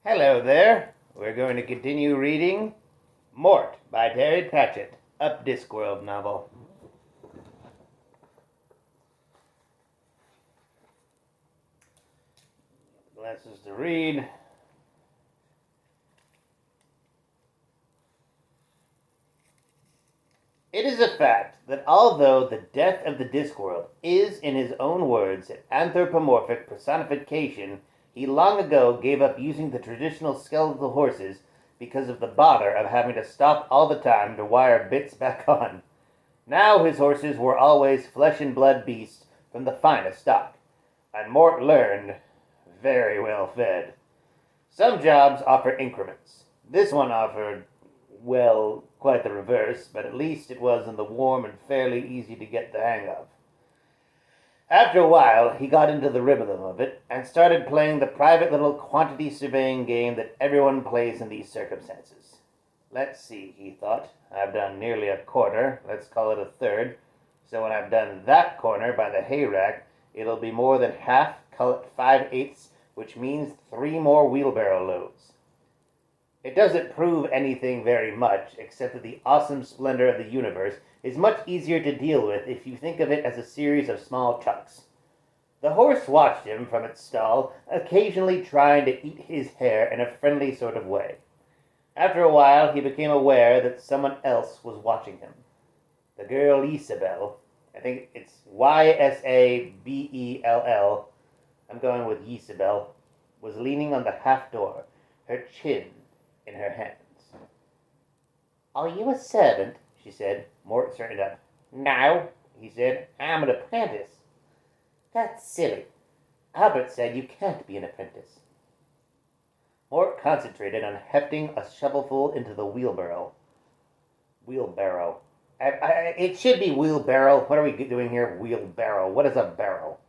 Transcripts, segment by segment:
Hello there. We're going to continue reading Mort by Terry Pratchett, a Discworld novel. Glasses to read. It is a fact that although the death of the Discworld is, in his own words, an anthropomorphic personification, he long ago gave up using the traditional skeletal horses because of the bother of having to stop all the time to wire bits back on. Now his horses were always flesh and blood beasts from the finest stock, and Mort learned, very well fed. Some jobs offer increments. This one offered, well, quite the reverse, but at least it was in the warm and fairly easy to get the hang of. After a while, he got into the rhythm of it and started playing the private little quantity surveying game that everyone plays in these circumstances. Let's see, he thought. I've done nearly a quarter. Let's call it a third. So when I've done that corner by the hay rack, it'll be more than half, call it 5/8, which means 3 more wheelbarrow loads. It doesn't prove anything very much, except that the awesome splendor of the universe is much easier to deal with if you think of it as a series of small chunks. The horse watched him from its stall, occasionally trying to eat his hair in a friendly sort of way. After a while, he became aware that someone else was watching him. The girl Isabel, I think it's Ysabell, I'm going with Isabel, was leaning on the half door, her chin in her hands. "Are you a servant?" she said. Mort straightened up. "No," he said. "I'm an apprentice." "That's silly. Albert said you can't be an apprentice." Mort concentrated on hefting a shovelful into the wheelbarrow. It should be wheelbarrow. What are we doing here? Wheelbarrow. What is a barrow?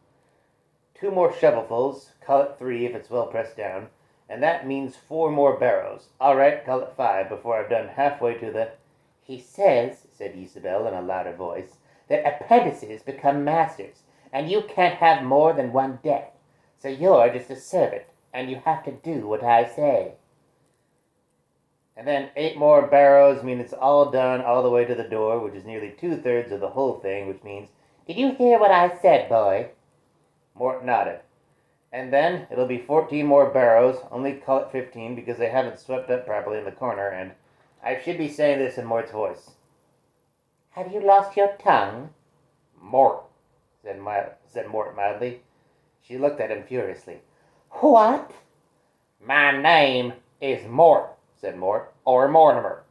2 more shovelfuls. Call it 3 if it's well pressed down. And that means 4 more barrows. All right, call it 5 before I've done halfway to the... "He says," said Isabel in a louder voice, "that apprentices become masters, and you can't have more than one day. So you're just a servant, and you have to do what I say." And then 8 more barrows mean it's all done all the way to the door, which is nearly 2/3 of the whole thing, which means, "Did you hear what I said, boy?" Mort nodded. "And then it'll be 14 more barrows, only call it 15 because they haven't swept up properly in the corner, and I should be saying this in Mort's voice." "Have you lost your tongue?" "Mort," said Mort mildly. She looked at him furiously. "What?" "My name is Mort," said Mort, "or Mortimer.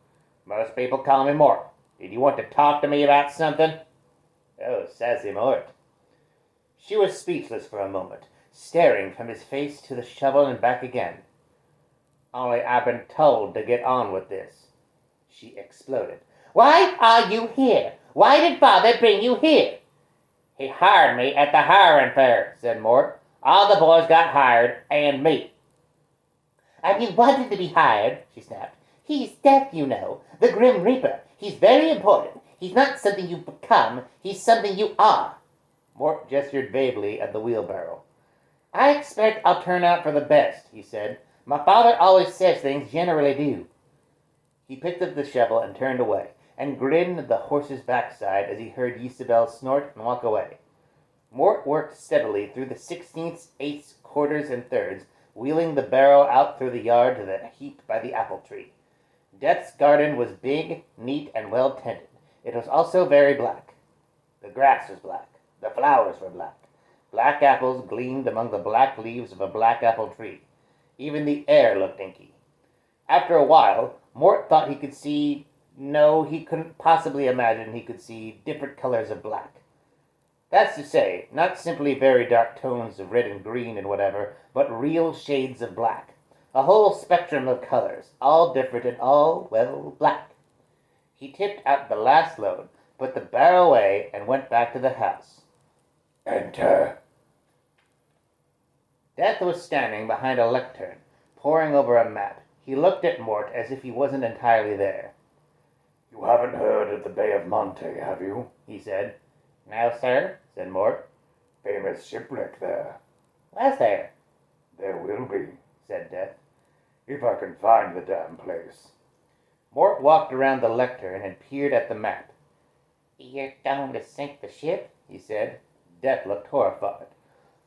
Most people call me Mort. Did you want to talk to me about something?" Oh, sassy Mort. She was speechless for a moment, staring from his face to the shovel and back again. "Only I've been told to get on with this," she exploded. "Why are you here? Why did Father bring you here?" "He hired me at the hiring fair," said Mort. "All the boys got hired, and me." "And you wanted to be hired," she snapped. "He's death, you know. The Grim Reaper. He's very important. He's not something you become. He's something you are." Mort gestured vaguely at the wheelbarrow. "I expect I'll turn out for the best," he said. "My father always says things generally do." He picked up the shovel and turned away, and grinned at the horse's backside as he heard Isabel snort and walk away. Mort worked steadily through the 16ths, 8ths, quarters, and thirds, wheeling the barrow out through the yard to the heap by the apple tree. Death's garden was big, neat, and well tended. It was also very black. The grass was black. The flowers were black. Black apples gleamed among the black leaves of a black apple tree. Even the air looked inky. After a while, Mort thought he could see... No, he couldn't possibly imagine he could see different colors of black. That's to say, not simply very dark tones of red and green and whatever, but real shades of black. A whole spectrum of colors, all different and all, well, black. He tipped out the last load, put the barrow away, and went back to the house. "Enter." Death was standing behind a lectern, poring over a map. He looked at Mort as if he wasn't entirely there. "You haven't heard of the Bay of Monte, have you?" he said. "No, sir," said Mort. "Famous shipwreck there." "Was there?" "There will be," said Death. If I can find the damn place. Mort walked around the lectern and peered at the map. "You're going to sink the ship?" he said. Death looked horrified.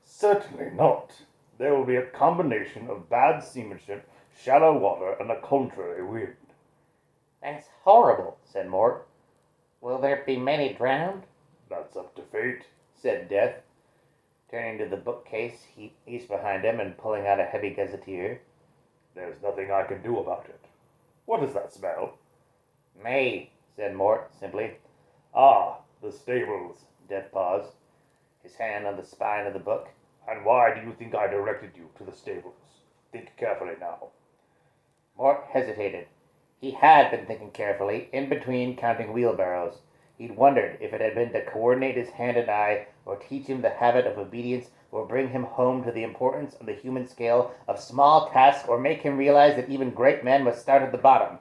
Certainly not. There will be a combination of bad seamanship, shallow water, and a contrary wind. "That's horrible," said Mort. "Will there be many drowned?" That's up to fate, said Death, turning to the bookcase east behind him and pulling out a heavy gazetteer. There's nothing I can do about it. What is that smell? "Me," said Mort simply. Ah, the stables. Death paused, his hand on the spine of the book. And why do you think I directed you to the stables? Think carefully now. Mort hesitated. He had been thinking carefully, in between counting wheelbarrows. He'd wondered if it had been to coordinate his hand and eye, or teach him the habit of obedience, or bring him home to the importance on the human scale of small tasks, or make him realize that even great men must start at the bottom.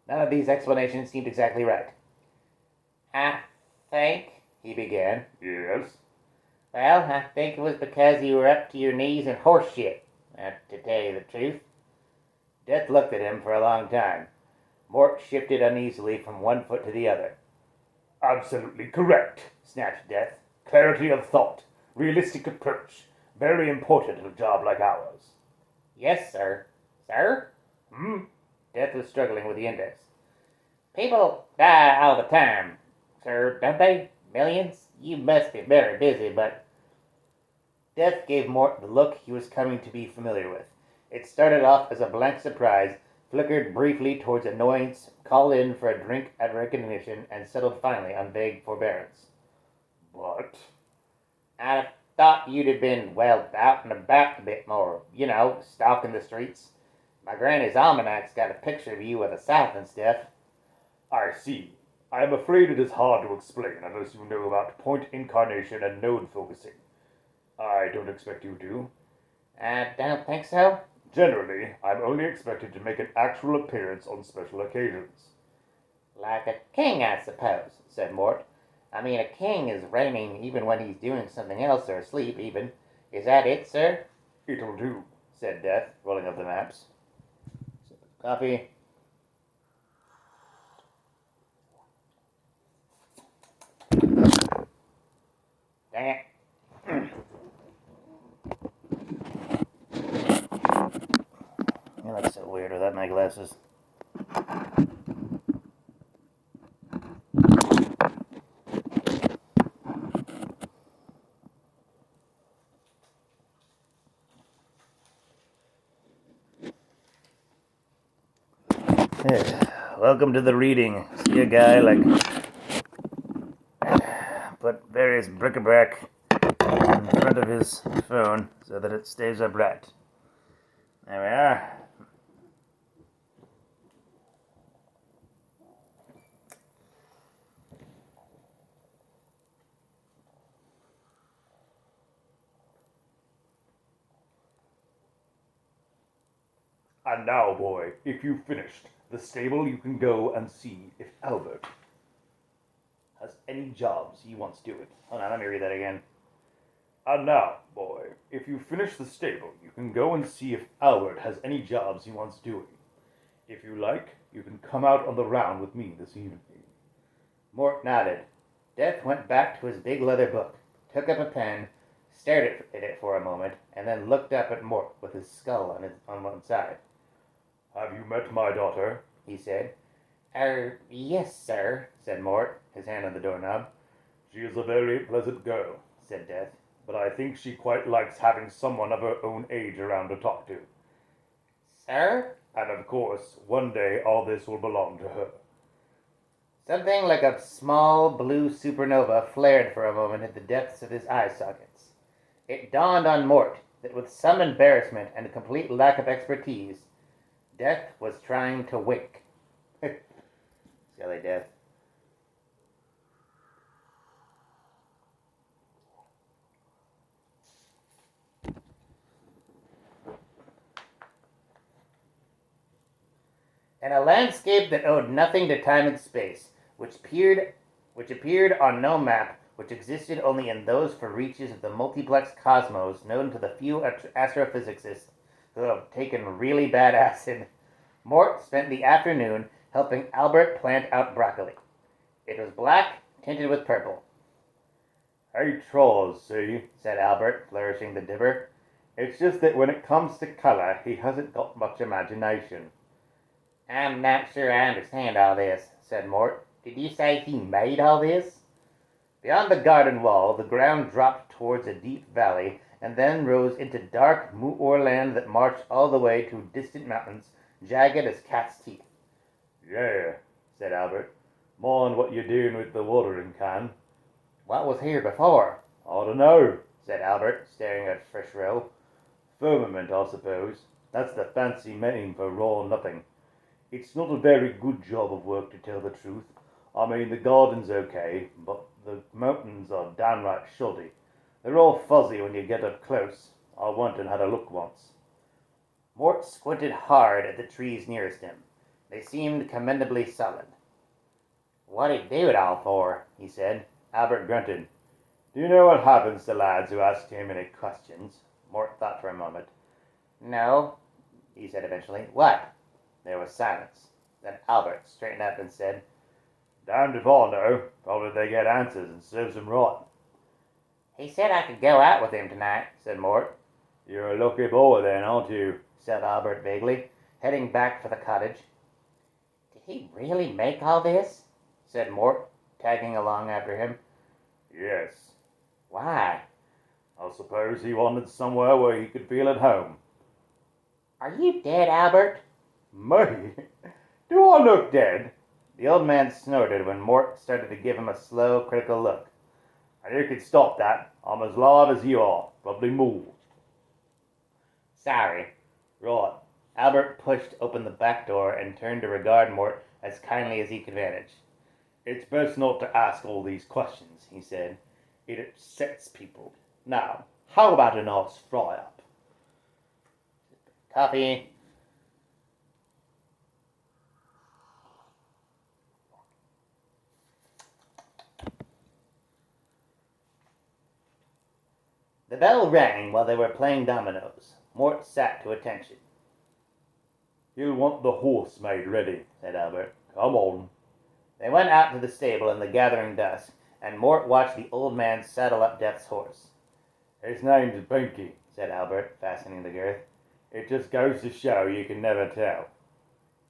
None of these explanations seemed exactly right. "I think," he began. Yes? "Well, I think it was because you were up to your knees in horse shit, to tell you the truth." Death looked at him for a long time. Mort shifted uneasily from one foot to the other. Absolutely correct, snapped Death. Clarity of thought, realistic approach, very important in a job like ours. "Yes, sir." "Sir?" Death was struggling with the index. "People die all the time, sir, don't they? Millions? You must be very busy, but..." Death gave Mort the look he was coming to be familiar with. It started off as a blank surprise, flickered briefly towards annoyance, called in for a drink at recognition, and settled finally on vague forbearance. What? "I'd have thought you'd have been, well, out and about a bit more. You know, stalking the streets. My granny's almanac's got a picture of you at the South and stuff." I see. I am afraid it is hard to explain unless you know about point incarnation and node focusing. I don't expect you to. "I don't think so." Generally, I'm only expected to make an actual appearance on special occasions. "Like a king, I suppose," said Mort. "I mean, a king is reigning even when he's doing something else, or asleep even. Is that it, sir?" It'll do, said Death, rolling up the maps. Coffee. Dang it. That looks so weird without my glasses. Welcome to the reading. See a guy put various bric-a-brac in front of his phone so that it stays upright. There we are. And now, boy, if you've finished the stable, you can go and see if Albert has any jobs he wants doing. Hold on, let me read that again. And now, boy, if you finish the stable, you can go and see if Albert has any jobs he wants doing. If you like, you can come out on the round with me this evening. Mort nodded. Death went back to his big leather book, took up a pen, stared at it for a moment, and then looked up at Mort with his skull on one side. "Have you met my daughter?" he said. Yes, sir," said Mort, his hand on the doorknob. "She is a very pleasant girl," said Death. "but I think she quite likes having someone of her own age around to talk to." "Sir?" "And of course, one day all this will belong to her." Something like a small blue supernova flared for a moment at the depths of his eye sockets. It dawned on Mort that with some embarrassment and a complete lack of expertise, Death was trying to wink. Silly Death. In a landscape that owed nothing to time and space, which appeared on no map, which existed only in those for reaches of the multiplex cosmos known to the few astrophysicists, who have taken really bad acid. Mort spent the afternoon helping Albert plant out broccoli. It was black, tinted with purple. He tries, see, said Albert, flourishing the dipper. It's just that when it comes to colour, he hasn't got much imagination. I'm not sure I understand all this, said Mort. Did you say he made all this? Beyond the garden wall, the ground dropped towards a deep valley, and then rose into dark moorland that marched all the way to distant mountains, jagged as cat's teeth. Yeah, said Albert. Mind what you're doing with the watering can. What was here before? I don't know, said Albert, staring at fresh row. Firmament, I suppose. That's the fancy name for raw nothing. It's not a very good job of work, to tell the truth. I mean, the garden's okay, but the mountains are downright shoddy. They're all fuzzy when you get up close. I went and had a look once. Mort squinted hard at the trees nearest him. They seemed commendably solid. What'd he do it all for? He said. Albert grunted. Do you know what happens to lads who ask too many questions? Mort thought for a moment. No, he said eventually. What? There was silence. Then Albert straightened up and said, Damned if I know. Probably they get answers and serves them right. He said I could go out with him tonight, said Mort. You're a lucky boy then, aren't you? Said Albert vaguely, heading back for the cottage. Did he really make all this? Said Mort, tagging along after him. Yes. Why? I suppose he wanted somewhere where he could feel at home. Are you dead, Albert? Me? Do I look dead? The old man snorted when Mort started to give him a slow, critical look. And you can stop that. I'm as live as you are, probably more. Sorry. Right. Albert pushed open the back door and turned to regard Mort as kindly as he could manage. It's best not to ask all these questions, he said. It upsets people. Now, how about a nice fry-up? Coffee. The bell rang while they were playing dominoes. Mort sat to attention. You'll want the horse made ready, said Albert. Come on. They went out to the stable in the gathering dusk, and Mort watched the old man saddle up Death's horse. His name's Binky, said Albert, fastening the girth. It just goes to show you can never tell.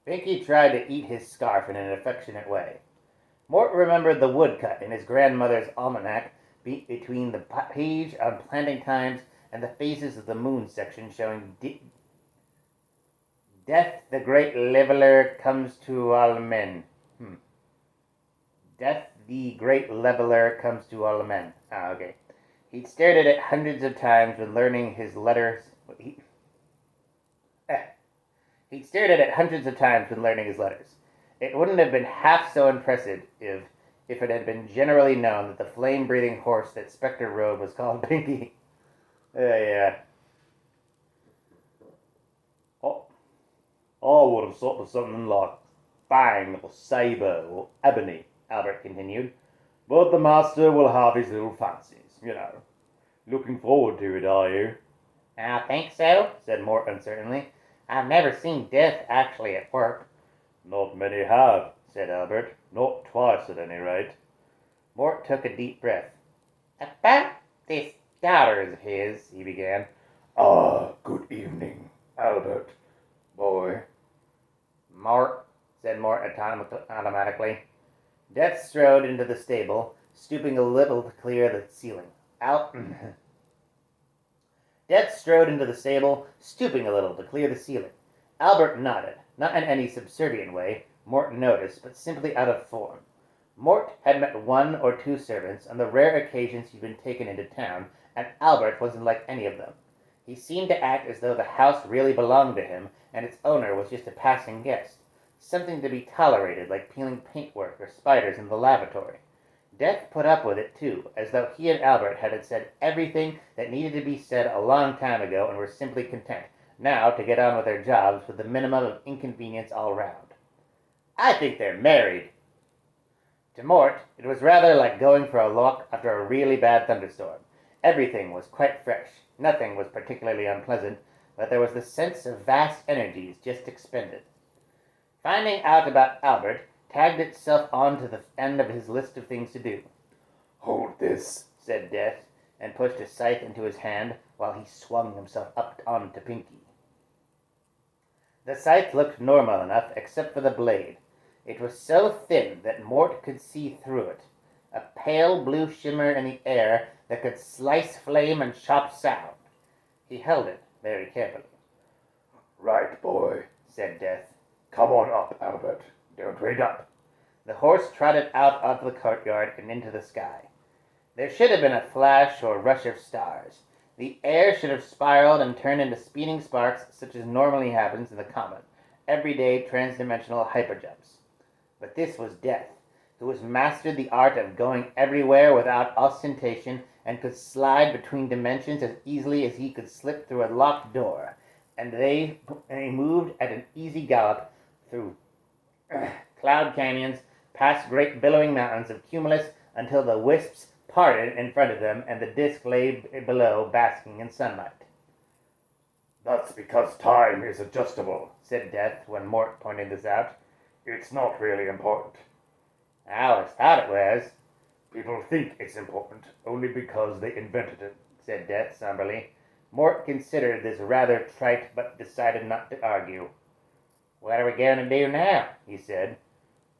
Binky tried to eat his scarf in an affectionate way. Mort remembered the woodcut in his grandmother's almanac between the page on planting times and the phases of the moon section showing Death the great leveler comes to all men. Death the great leveler comes to all men. Okay. He'd stared at it hundreds of times when learning his letters. He'd stared at it hundreds of times when learning his letters. It wouldn't have been half so impressive if it had been generally known that the flame-breathing horse that Spectre rode was called Binky. Yeah. I would have thought of something like Fang or Sabre or Ebony, Albert continued. But the master will have his little fancies, you know. Looking forward to it, are you? I think so, said Mort uncertainly. I've never seen Death actually at work. Not many have, said Albert. Not twice, at any rate. Mort took a deep breath. About this daughter of his, he began. Ah, good evening, Albert, boy. Mort, said Mort automatically. Death strode into the stable, stooping a little to clear the ceiling. Death strode into the stable, stooping a little to clear the ceiling. Albert nodded, not in any subservient way, Mort noticed, but simply out of form. Mort had met one or two servants on the rare occasions he'd been taken into town, and Albert wasn't like any of them. He seemed to act as though the house really belonged to him, and its owner was just a passing guest. Something to be tolerated, like peeling paintwork or spiders in the lavatory. Death put up with it, too, as though he and Albert had said everything that needed to be said a long time ago and were simply content, now, to get on with their jobs with the minimum of inconvenience all round. I think they're married. To Mort, it was rather like going for a walk after a really bad thunderstorm. Everything was quite fresh. Nothing was particularly unpleasant. but there was the sense of vast energies just expended. Finding out about Albert tagged itself on to the end of his list of things to do. Hold this, said Death, and pushed a scythe into his hand while he swung himself up onto Pinky. The scythe looked normal enough except for the blade. It was so thin that Mort could see through it, a pale blue shimmer in the air that could slice flame and chop sound. He held it very carefully. Right, boy, said Death. Come on up, Albert. Don't wait up. The horse trotted out onto the courtyard and into the sky. There should have been a flash or rush of stars. The air should have spiraled and turned into speeding sparks such as normally happens in the comet, everyday transdimensional hyperjumps. But this was Death, who has mastered the art of going everywhere without ostentation and could slide between dimensions as easily as he could slip through a locked door, and they moved at an easy gallop through cloud canyons, past great billowing mountains of cumulus until the wisps parted in front of them and the disk lay below basking in sunlight. That's because time is adjustable, said Death when Mort pointed this out. It's not really important. I always thought it was. People think it's important only because they invented it, said Death somberly. Mort considered this rather trite but decided not to argue. What are we going to do now? He said.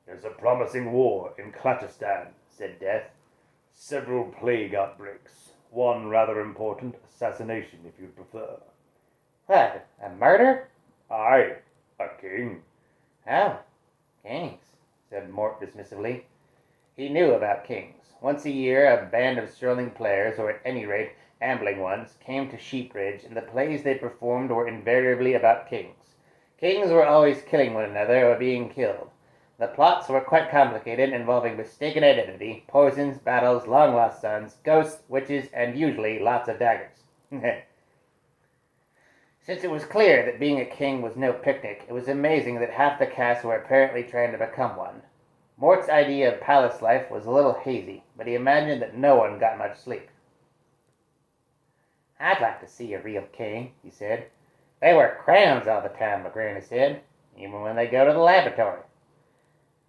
There's a promising war in Klatistan, said Death. Several plague outbreaks. One rather important assassination, if you prefer. What? A murder? Aye, a king. Oh, kings, said Mort dismissively. He knew about kings. Once a year, a band of strolling players, or at any rate, ambling ones, came to Sheepridge, and the plays they performed were invariably about kings. Kings were always killing one another or being killed. The plots were quite complicated, involving mistaken identity, poisons, battles, long-lost sons, ghosts, witches, and usually lots of daggers. Since it was clear that being a king was no picnic, it was amazing that half the cast were apparently trying to become one. Mort's idea of palace life was a little hazy, but he imagined that no one got much sleep. I'd like to see a real king, he said. They wear crowns all the time, Granny said, even when they go to the laboratory.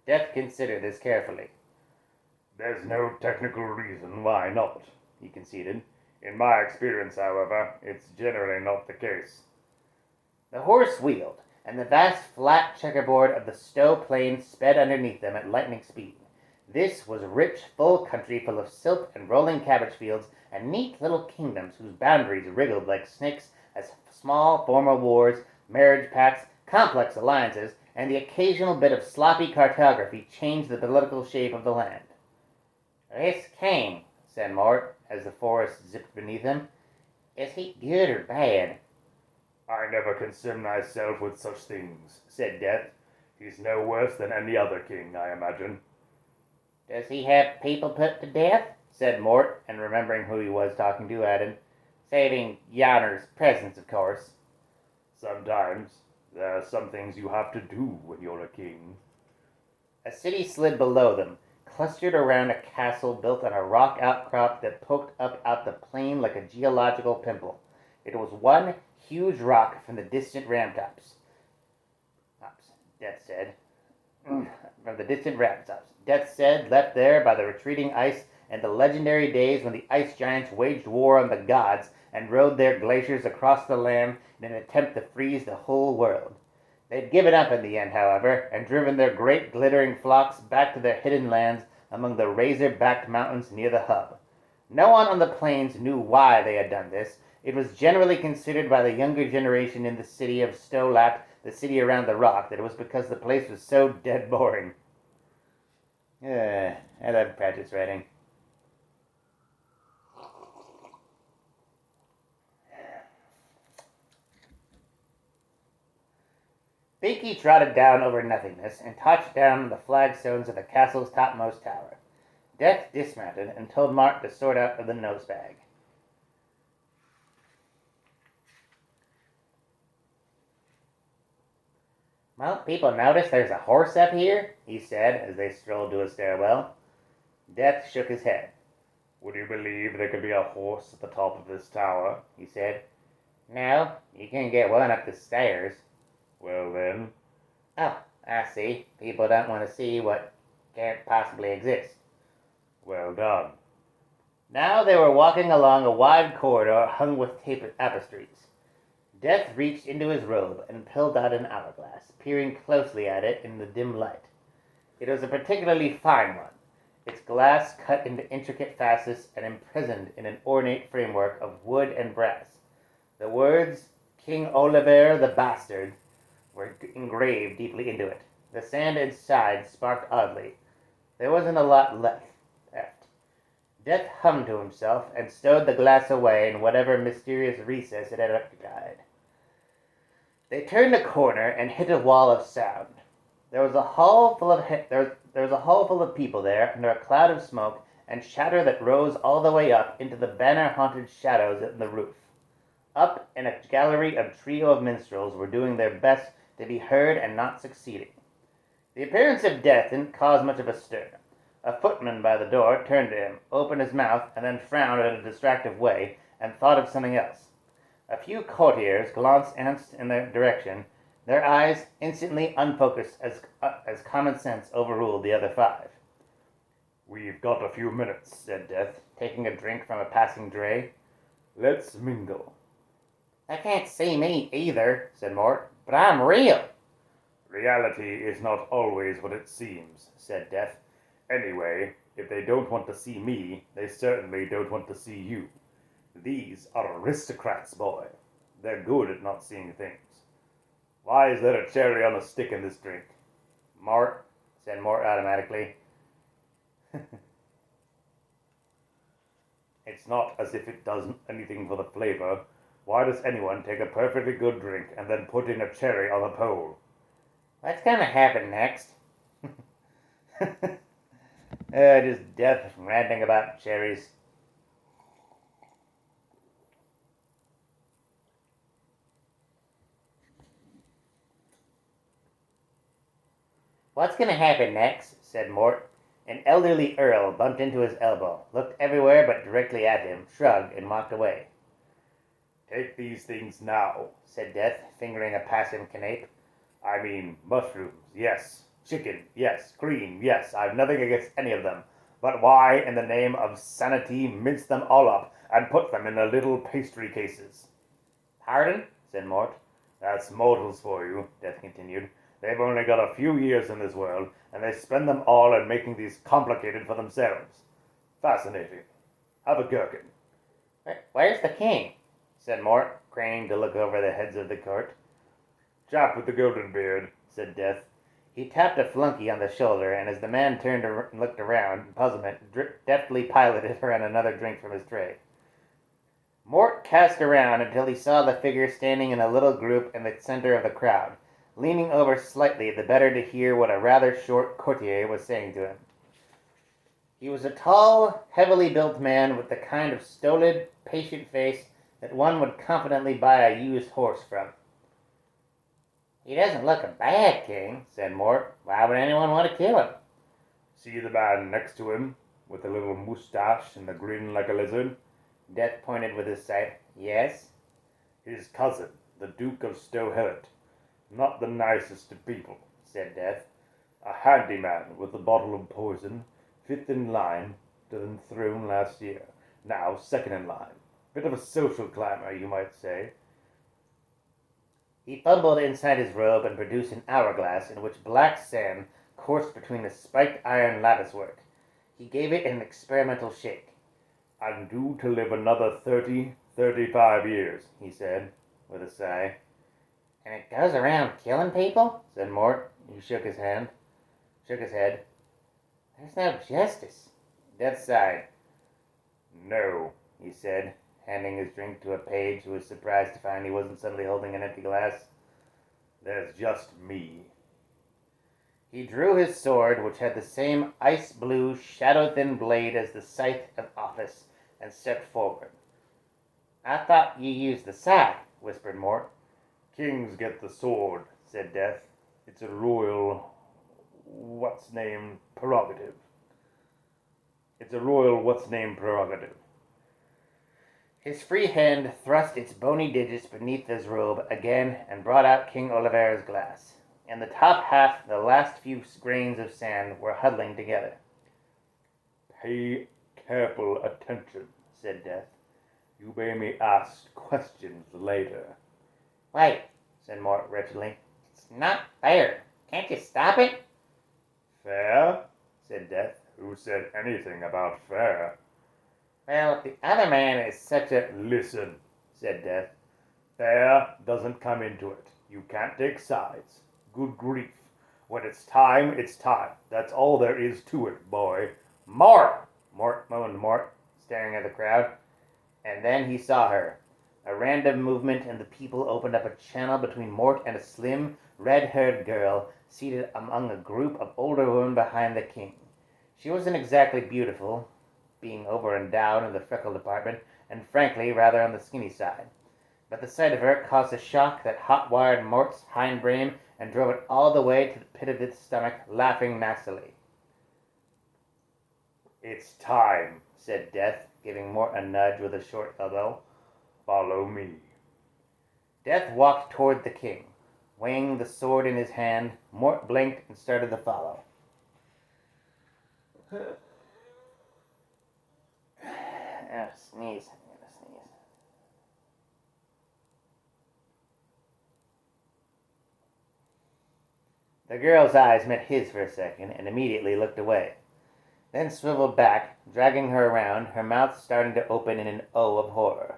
Death considered this carefully. There's no technical reason why not, he conceded. In my experience, however, it's generally not the case. The horse wheeled, and the vast flat checkerboard of the Stowe plain sped underneath them at lightning speed. This was rich, full country full of silk and rolling cabbage fields and neat little kingdoms whose boundaries wriggled like snakes as small formal wars, marriage pacts, complex alliances, and the occasional bit of sloppy cartography changed the political shape of the land. This king, said Mort, as the forest zipped beneath him, is he good or bad? I never concern myself with such things, said Death. He's no worse than any other king, I imagine. Does he have people put to death? Said Mort, and remembering who he was talking to, added, saving Yonner's presence, of course. Sometimes. There are some things you have to do when you're a king. A city slid below them, clustered around a castle built on a rock outcrop that poked up out the plain like a geological pimple. It was one huge rock from the distant ramtops. Death said. From the distant ramtops. Death said, left there by the retreating ice and the legendary days when the ice giants waged war on the gods and rode their glaciers across the land in an attempt to freeze the whole world. They'd given up in the end, however, and driven their great glittering flocks back to their hidden lands among the razor-backed mountains near the hub. No one on the plains knew why they had done this. It was generally considered by the younger generation in the city of Stowlap, the city around the rock, that it was because the place was so dead boring. I love practice writing. Pinky trotted down over nothingness and touched down on the flagstones of the castle's topmost tower. Death dismounted and told Mort to sort out of the nosebag. Won't people notice there's a horse up here? He said as they strolled to a stairwell. Death shook his head. Would you believe there could be a horse at the top of this tower? He said. No, you can get one up the stairs. Well then, Oh, I see. People don't want to see what can't possibly exist. well done. Now they were walking along a wide corridor hung with tapestries. Death reached into his robe and pulled out an hourglass, peering closely at it in the dim light. It was a particularly fine one, its glass cut into intricate facets and imprisoned in an ornate framework of wood and brass. The words, King Oliver the Bastard, were engraved deeply into it. The sand inside sparked oddly. There wasn't a lot left. Death hummed to himself and stowed the glass away in whatever mysterious recess it had occupied. They turned a corner and hit a wall of sound. There was a hall full of people there, under a cloud of smoke and chatter that rose all the way up into the banner-haunted shadows in the roof. Up in a gallery, a trio of minstrels were doing their best to be heard and not succeeding. The appearance of Death didn't cause much of a stir. A footman by the door turned to him, opened his mouth, and then frowned in a distracted way, and thought of something else. A few courtiers glanced in their direction, their eyes instantly unfocused as common sense overruled the other five. We've got a few minutes, said Death, Taking a drink from a passing dray. Let's mingle. I can't see me either, said Mort, but I'm real. Reality is not always what it seems, said Death. Anyway, if they don't want to see me, they certainly don't want to see you. These are aristocrats, boy. They're good at not seeing things. Why is there a cherry on a stick in this drink? Mort, said Mort automatically. It's not as if it does anything for the flavor. Why does anyone take a perfectly good drink and then put in a cherry on a pole? What's gonna happen next? Just Death ranting about cherries. What's gonna happen next? Said Mort. An elderly earl bumped into his elbow, looked everywhere but directly at him, shrugged, and walked away. Take these things now, said Death, fingering a passive canape. I mean, mushrooms, yes. Chicken, yes. Cream, yes. I've nothing against any of them. But why, in the name of sanity, mince them all up and put them in the little pastry cases? Pardon? Said Mort. That's mortals for you, Death continued. They've only got a few years in this world, and they spend them all in making these complicated for themselves. Fascinating. Have a gherkin. Where's the king? Said Mort, craning to look over the heads of the court. Chap with the golden beard, said Death. He tapped a flunky on the shoulder, and as the man turned and looked around in puzzlement, deftly piloted around another drink from his tray. Mort cast around until he saw the figure standing in a little group in the center of the crowd, leaning over slightly the better to hear what a rather short courtier was saying to him. He was a tall, heavily built man with the kind of stolid, patient face that one would confidently buy a used horse from. He doesn't look a bad king, said Mort. Why would anyone want to kill him? See the man next to him, with a little moustache and a grin like a lizard? Death pointed with his sight. Yes? His cousin, the Duke of Stow-Hellet. Not the nicest of people, said Death. A handyman with a bottle of poison, fifth in line to the throne last year. Now second in line. Bit of a social climber, you might say. He fumbled inside his robe and produced an hourglass in which black sand coursed between the spiked iron latticework. He gave it an experimental shake. I'm due to live another 35 years, he said, with a sigh. And it goes around killing people? Said Mort. He shook his head. There's no justice. Death sighed. No, he said, handing his drink to a page who was surprised to find he wasn't suddenly holding an empty glass. There's just me. He drew his sword, which had the same ice-blue, shadow-thin blade as the scythe of office, and stepped forward. I thought you used the scythe, whispered Mort. Kings get the sword, said Death. It's a royal, prerogative. His free hand thrust its bony digits beneath his robe again and brought out King Oliver's glass. In the top half, the last few grains of sand were huddling together. Pay careful attention, said Death. You may be asked questions later. Wait, said Mort wretchedly. It's not fair. Can't you stop it? Fair? Said Death. Who said anything about fair? Well, the other man is such a... Listen, said Death. Fair doesn't come into it. You can't take sides. Good grief. When it's time, it's time. That's all there is to it, boy. Mort! Moaned Mort, staring at the crowd. And then he saw her. A random movement and the people opened up a channel between Mort and a slim, red-haired girl seated among a group of older women behind the king. She wasn't exactly beautiful, being over and down in the freckle department, and frankly rather on the skinny side. But the sight of her caused a shock that hot-wired Mort's hindbrain and drove it all the way to the pit of his stomach, laughing nastily. It's time, said Death, giving Mort a nudge with a short elbow. Follow me. Death walked toward the king. Weighing the sword in his hand, Mort blinked and started to follow. Sneeze. I'm gonna sneeze. The girl's eyes met his for a second and immediately looked away. Then swiveled back, dragging her around, her mouth starting to open in an O of horror.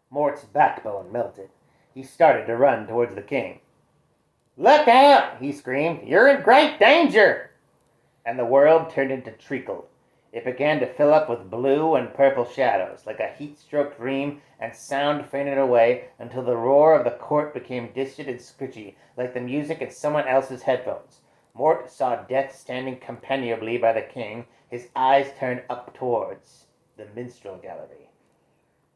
Mort's backbone melted. He started to run towards the king. "Look out!" he screamed. "You're in great danger!" And the world turned into treacle. It began to fill up with blue and purple shadows, like a heat-stroked dream, and sound faded away until the roar of the court became distant and scritchy, like the music in someone else's headphones. Mort saw Death standing companionably by the king, his eyes turned up towards the minstrel gallery.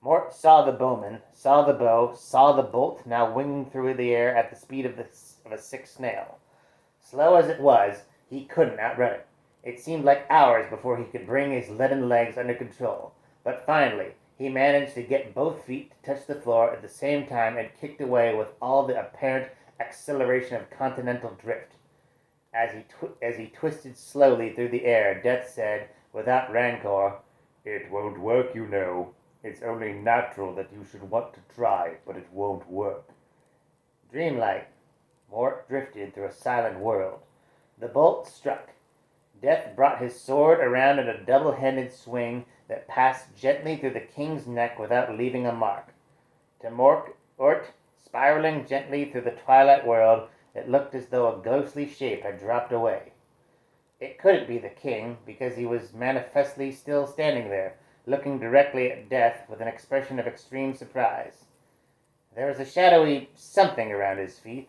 Mort saw the bowman, saw the bow, saw the bolt now winging through the air at the speed of a sick snail. Slow as it was, he couldn't outrun it. It seemed like hours before he could bring his leaden legs under control, but finally he managed to get both feet to touch the floor at the same time and kicked away with all the apparent acceleration of continental drift. As he twisted slowly through the air, Death said, without rancor, "It won't work, you know. It's only natural that you should want to try, but it won't work." Dreamlike, Mort drifted through a silent world. The bolt struck. Death brought his sword around in a double-handed swing that passed gently through the king's neck without leaving a mark. To Mort, spiraling gently through the twilight world, it looked as though a ghostly shape had dropped away. It couldn't be the king, because he was manifestly still standing there, looking directly at Death with an expression of extreme surprise. There was a shadowy something around his feet,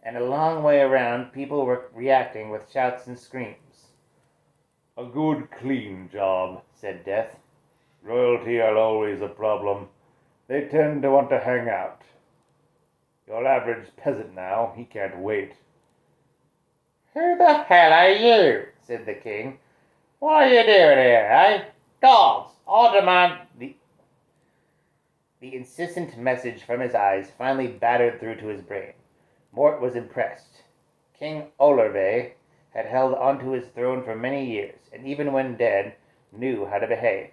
and a long way around people were reacting with shouts and screams. "A good, clean job," said Death. "Royalty are always a problem. They tend to want to hang out. Your average peasant now, he can't wait." "Who the hell are you?" said the king. "What are you doing here, eh? Dogs, all demand..." The insistent message from his eyes finally battered through to his brain. Mort was impressed. King Olerve had held onto his throne for many years, and even when dead, knew how to behave.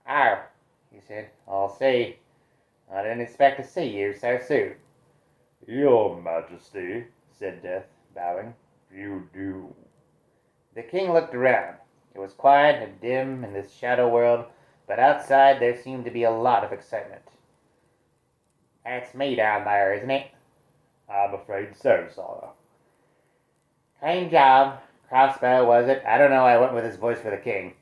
"Oh," he said, "I'll see. I didn't expect to see you so soon." "Your Majesty," said Death, bowing, "you do." The king looked around. It was quiet and dim in this shadow world, but outside there seemed to be a lot of excitement. "That's me down there, isn't it?" "I'm afraid so, sire." "Clean job. Crossbow, was it? I don't know, I went with his voice for the king."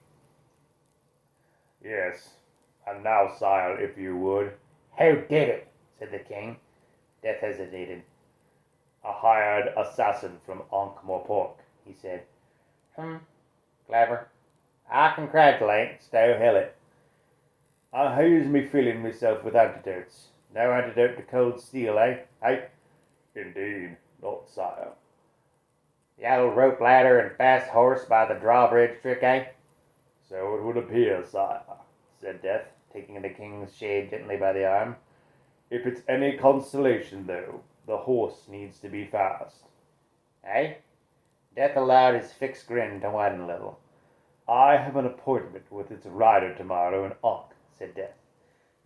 "Yes. And now, sire, if you would." "Who did it?" said the king. Death hesitated. "A hired assassin from Ankh-Morpork," he said. Clever. I congratulate Stow Hillet. How's me feeling myself with antidotes? No antidote to cold steel, eh? Indeed, not sire." The old rope ladder and fast horse by the drawbridge trick, eh? So it would appear, sire, said Death, taking the king's shade gently by the arm. If it's any consolation, though, the horse needs to be fast. Eh? Death allowed his fixed grin to widen a little. I have an appointment with its rider tomorrow in Ankh, said Death.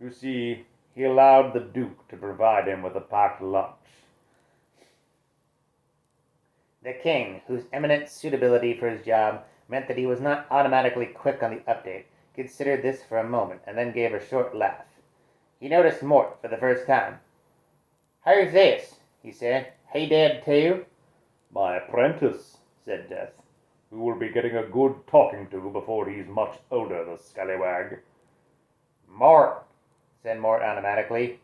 You see, he allowed the Duke to provide him with a packed lunch. The king, whose eminent suitability for his job meant that he was not automatically quick on the update, considered this for a moment and then gave a short laugh. He noticed Mort for the first time. "Who's this?" he said. "He dead too?" My apprentice, said Death, who will be getting a good talking to before he's much older, the scallywag. "Mort," said Mort automatically.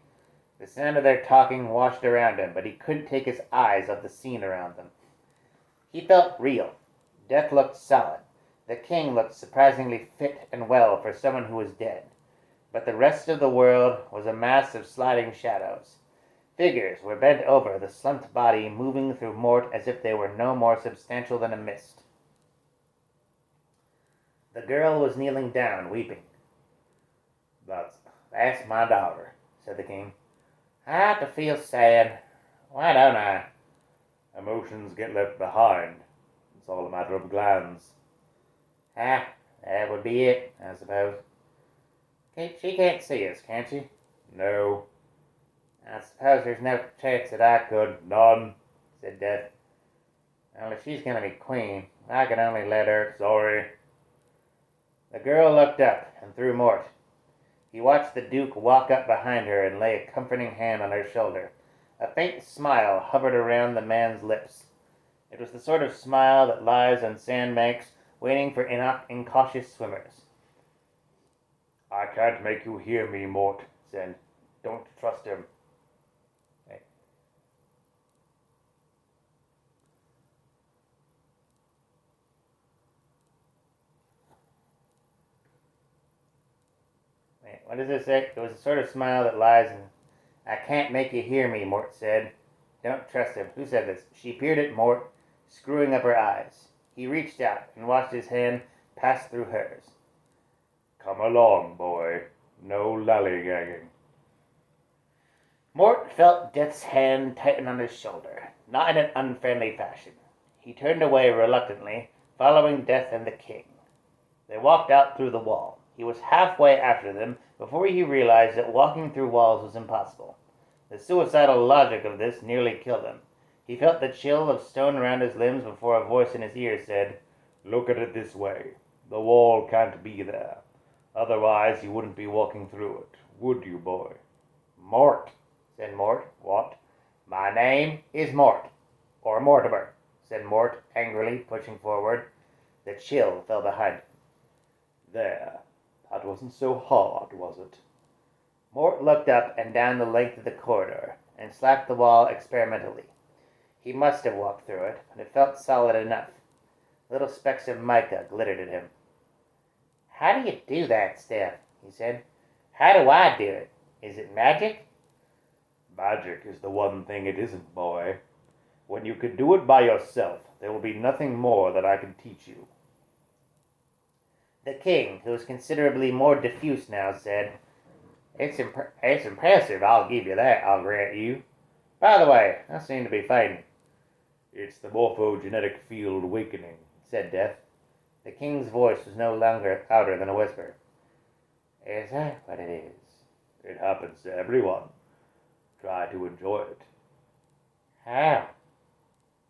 The sound of their talking washed around him, but he couldn't take his eyes off the scene around them. He felt real. Death looked solid. The king looked surprisingly fit and well for someone who was dead. But the rest of the world was a mass of sliding shadows. Figures were bent over the slumped body, moving through Mort as if they were no more substantial than a mist. The girl was kneeling down, weeping. That's my daughter," said the king. "I ought to feel sad. Why don't I?" Emotions get left behind. It's all a matter of glands. That would be it, I suppose. She can't see us, can she? No. I suppose there's no chance that I could. None, said Death. Well, if she's going to be queen, I can only let her. Sorry. The girl looked up and threw Mort. He watched the Duke walk up behind her and lay a comforting hand on her shoulder. A faint smile hovered around the man's lips. It was the sort of smile that lies on sandbanks waiting for incautious swimmers. I can't make you hear me, Mort, said. Don't trust him. What does it say? It was a sort of smile that lies in... I can't make you hear me, Mort said. Don't trust him. Who said this? She peered at Mort, screwing up her eyes. He reached out and watched his hand pass through hers. Come along, boy. No lollygagging. Mort felt Death's hand tighten on his shoulder, not in an unfriendly fashion. He turned away reluctantly, following Death and the king. They walked out through the wall. He was halfway after them before he realized that walking through walls was impossible. The suicidal logic of this nearly killed him. He felt the chill of stone around his limbs before a voice in his ear said, Look at it this way. The wall can't be there. Otherwise you wouldn't be walking through it, would you, boy? Mort, said Mort. What? My name is Mort. Or Mortimer, said Mort, angrily, pushing forward. The chill fell behind him. There. That wasn't so hard, was it? Mort looked up and down the length of the corridor, and slapped the wall experimentally. He must have walked through it, but it felt solid enough. Little specks of mica glittered at him. How do you do that stuff? He said. How do I do it? Is it magic? Magic is the one thing it isn't, boy. When you can do it by yourself, there will be nothing more that I can teach you. The king, who was considerably more diffuse now, said, It's impressive, I'll give you that, I'll grant you. By the way, I seem to be fading. It's the morphogenetic field awakening, said Death. The king's voice was no longer louder than a whisper. Is that what it is? It happens to everyone. Try to enjoy it. How?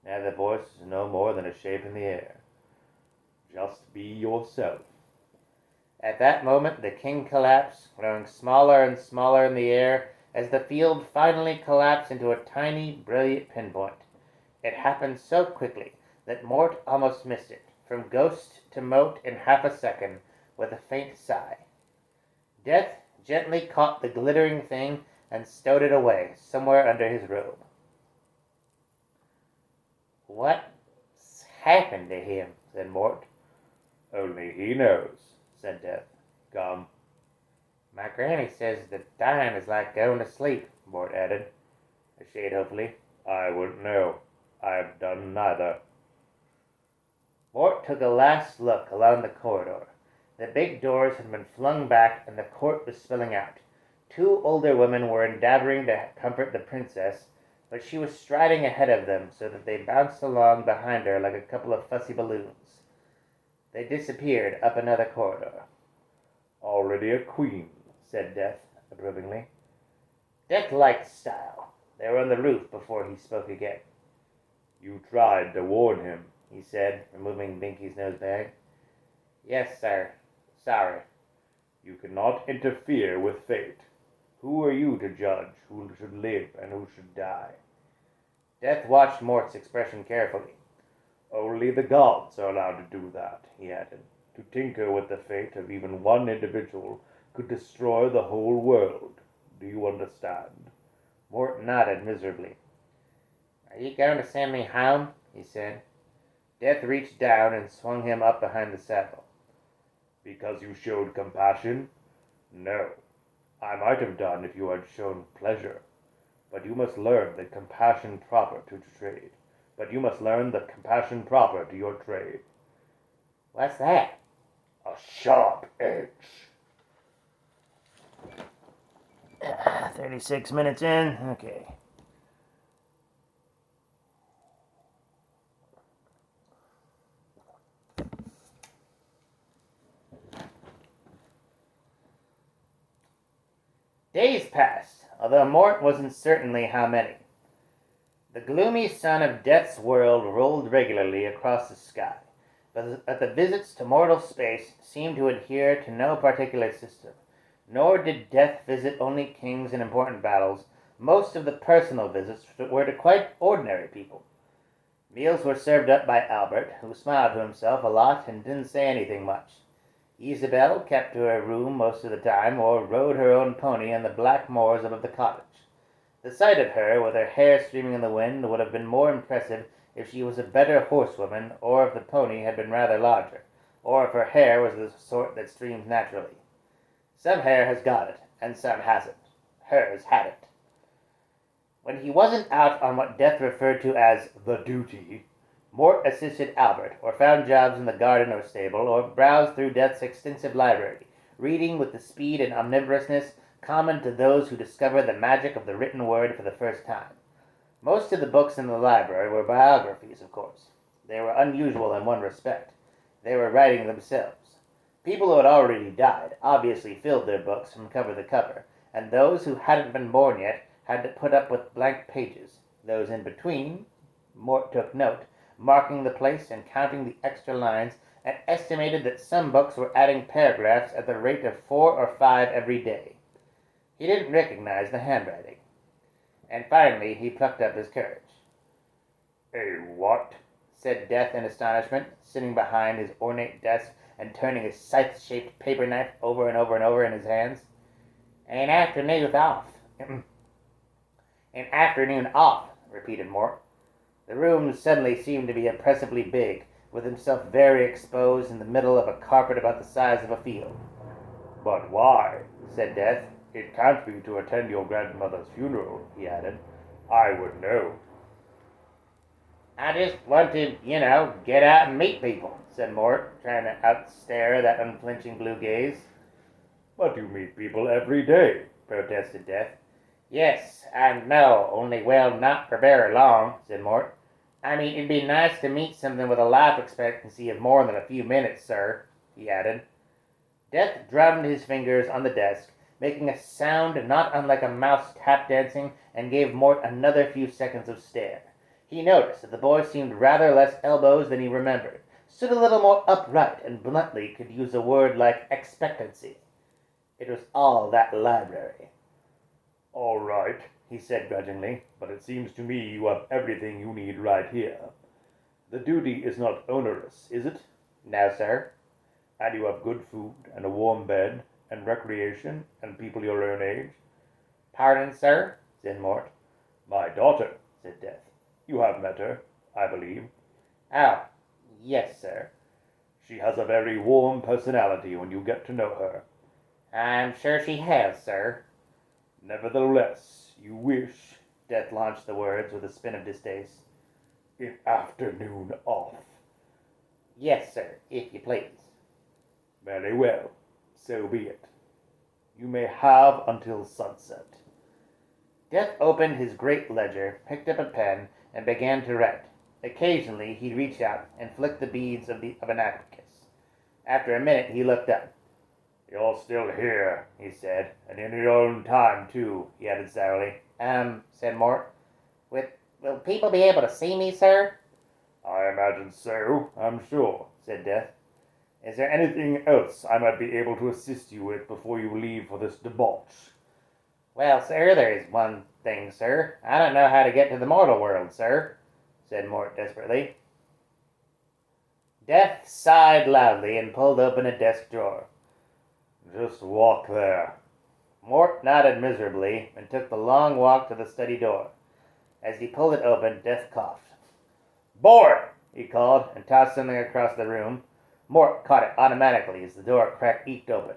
Now the voice was no more than a shape in the air. Just be yourself. At that moment the king collapsed, growing smaller and smaller in the air as the field finally collapsed into a tiny, brilliant pinpoint. It happened so quickly that Mort almost missed it, from ghost to mote in half a second, with a faint sigh. Death gently caught the glittering thing and stowed it away, somewhere under his robe. What's happened to him? Said Mort. Only he knows, said Death. Come. My granny says that dying is like going to sleep, Mort added, a shade hopefully. I wouldn't know. I've done neither. Mort took a last look along the corridor. The big doors had been flung back, and the court was spilling out. Two older women were endeavoring to comfort the princess, but she was striding ahead of them so that they bounced along behind her like a couple of fussy balloons. They disappeared up another corridor. Already a queen, said Death approvingly. Death liked style. They were on the roof before he spoke again. You tried to warn him, he said, removing Binky's nosebag. Yes, sir. Sorry. You cannot interfere with fate. Who are you to judge who should live and who should die? Death watched Mort's expression carefully. Only the gods are allowed to do that, he added. To tinker with the fate of even one individual could destroy the whole world. Do you understand? Mort nodded miserably. Are you going to send me home? He said. Death reached down and swung him up behind the saddle. Because you showed compassion? No. I might have done if you had shown pleasure. But you must learn the compassion proper to trade. Your trade. What's that? A sharp edge. 36 minutes in. Okay. Days passed, although Mort wasn't certainly how many. The gloomy sun of Death's world rolled regularly across the sky, but the visits to mortal space seemed to adhere to no particular system. Nor did Death visit only kings in important battles. Most of the personal visits were to quite ordinary people. Meals were served up by Albert, who smiled to himself a lot and didn't say anything much. Isabel kept to her room most of the time, or rode her own pony on the black moors above the cottage. The sight of her, with her hair streaming in the wind, would have been more impressive if she was a better horsewoman, or if the pony had been rather larger, or if her hair was the sort that streams naturally. Some hair has got it, and some hasn't. Hers hadn't. When he wasn't out on what Death referred to as the duty, Mort assisted Albert, or found jobs in the garden or stable, or browsed through Death's extensive library, reading with the speed and omnibrousness common to those who discover the magic of the written word for the first time. Most of the books in the library were biographies, of course. They were unusual in one respect. They were writing themselves. People who had already died obviously filled their books from cover to cover, and those who hadn't been born yet had to put up with blank pages. Those in between, Mort took note, marking the place and counting the extra lines, and estimated that some books were adding paragraphs at the rate of 4 or 5 every day. He didn't recognize the handwriting. And finally he plucked up his courage. What? Said Death in astonishment, sitting behind his ornate desk and turning his scythe-shaped paper knife over and over and over in his hands. An afternoon off. An afternoon off, repeated Mort. The room suddenly seemed to be oppressively big, with himself very exposed in the middle of a carpet about the size of a field. But why? Said Death. It can't be to attend your grandmother's funeral, he added. I would know. I just want to, get out and meet people, said Mort, trying to outstare that unflinching blue gaze. But you meet people every day, protested Death. Yes, I know, only, well, not for very long, said Mort. I mean, it'd be nice to meet something with a life expectancy of more than a few minutes, sir, he added. Death drummed his fingers on the desk, making a sound not unlike a mouse tap dancing, and gave Mort another few seconds of stare. He noticed that the boy seemed rather less elbows than he remembered, stood a little more upright, and bluntly could use a word like expectancy. It was all that library. All right, he said grudgingly, but it seems to me you have everything you need right here. The duty is not onerous, is it? No, sir. And you have good food, and a warm bed, and recreation, and people your own age? Pardon, sir, said Mort. My daughter, said Death. You have met her, I believe. Oh, yes, sir. She has a very warm personality when you get to know her. I'm sure she has, sir. Nevertheless, you wish, Death launched the words with a spin of distaste. An afternoon off. Yes, sir, if you please. Very well. So be it. You may have until sunset. Death opened his great ledger, picked up a pen, and began to write. Occasionally he'd reach out and flick the beads of an abacus. After a minute he looked up. You're still here, he said, and in your own time, too, he added sourly. Said Mort. Will people be able to see me, sir? I imagine so, I'm sure, said Death. Is there anything else I might be able to assist you with before you leave for this debauch? Well, sir, there is one thing, sir. I don't know how to get to the mortal world, sir, said Mort desperately. Death sighed loudly and pulled open a desk drawer. Just walk there. Mort nodded miserably and took the long walk to the study door. As he pulled it open, Death coughed. "Boy!" he called, and tossed something across the room. Mort caught it automatically as the door crack eked open.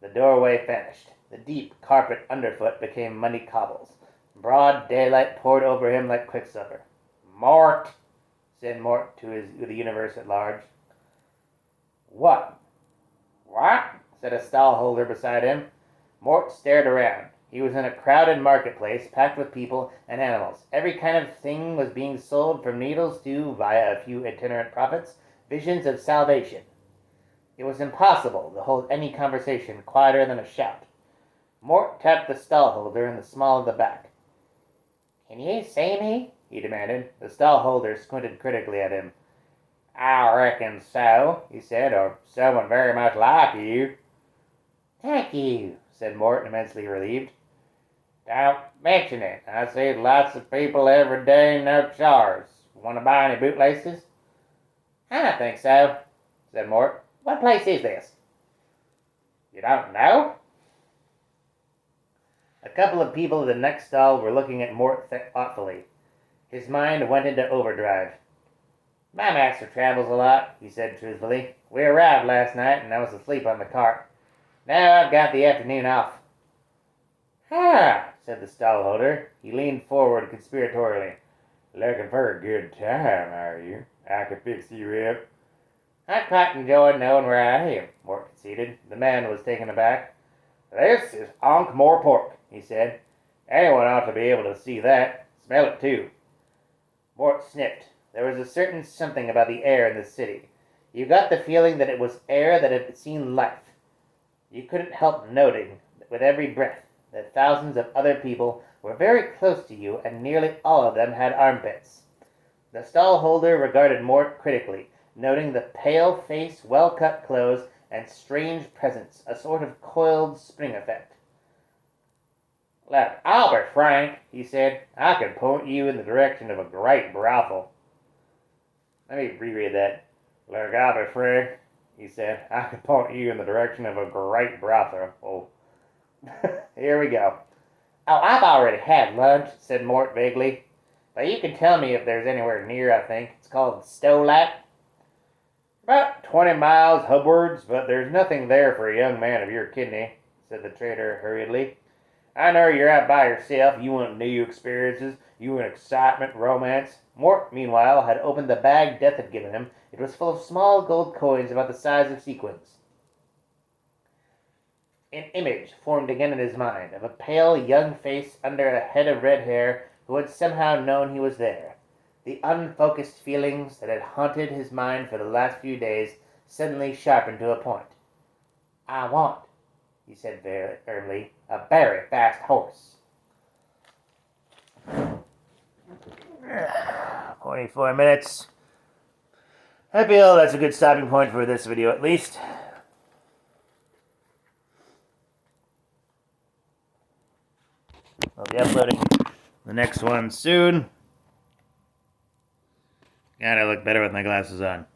The doorway vanished. The deep carpet underfoot became muddy cobbles. Broad daylight poured over him like quicksilver. "Mort!" said Mort to the universe at large. "What?" "What?" said a stallholder beside him. Mort stared around. He was in a crowded marketplace packed with people and animals. Every kind of thing was being sold, from needles to, via a few itinerant prophets, visions of salvation. It was impossible to hold any conversation quieter than a shout. Mort tapped the stallholder in the small of the back. "Can you see me?" he demanded. The stallholder squinted critically at him. "I reckon so," he said, "or someone very much like you." "Thank you," said Mort, immensely relieved. "Don't mention it. I see lots of people every day, no charge. Want to buy any bootlaces?" "I don't think so," said Mort. "What place is this?" "You don't know?" A couple of people at the next stall were looking at Mort thoughtfully. His mind went into overdrive. "My master travels a lot," he said truthfully. "We arrived last night, and I was asleep on the cart. Now I've got the afternoon off." "Ah," said the stallholder. He leaned forward conspiratorially. "Looking for a good time, are you? I can fix you up." "I quite enjoyed knowing where I am," Mort conceded. The man was taken aback. "This is Ankh-Morpork," he said. "Anyone ought to be able to see that. Smell it, too." Mort sniffed. There was a certain something about the air in the city. You got the feeling that it was air that had seen life. You couldn't help noting, with every breath, that thousands of other people were very close to you, and nearly all of them had armpits. The stallholder regarded Mort critically, noting the pale face, well-cut clothes, and strange presence, a sort of coiled spring effect. "Look, I'll be frank," he said. "I could point you in the direction of a great brothel." Let me reread that. "Look, I'll be frank," he said. "I could point you in the direction of a great brothel." Oh. Here we go. "Oh, I've already had lunch," said Mort vaguely. "But you can tell me if there's anywhere near, I think. It's called Stolat." "About 20 miles hubwards, but there's nothing there for a young man of your kidney," said the trader hurriedly. "I know you're out by yourself. You want new experiences. You want excitement, romance." Mort, meanwhile, had opened the bag Death had given him. It was full of small gold coins about the size of sequins. An image formed again in his mind of a pale young face under a head of red hair who had somehow known he was there. The unfocused feelings that had haunted his mind for the last few days suddenly sharpened to a point. "I want," he said very firmly, "a very fast horse." 24 minutes. I feel that's a good stopping point for this video, at least. I'll be uploading the next one soon. God, I look better with my glasses on.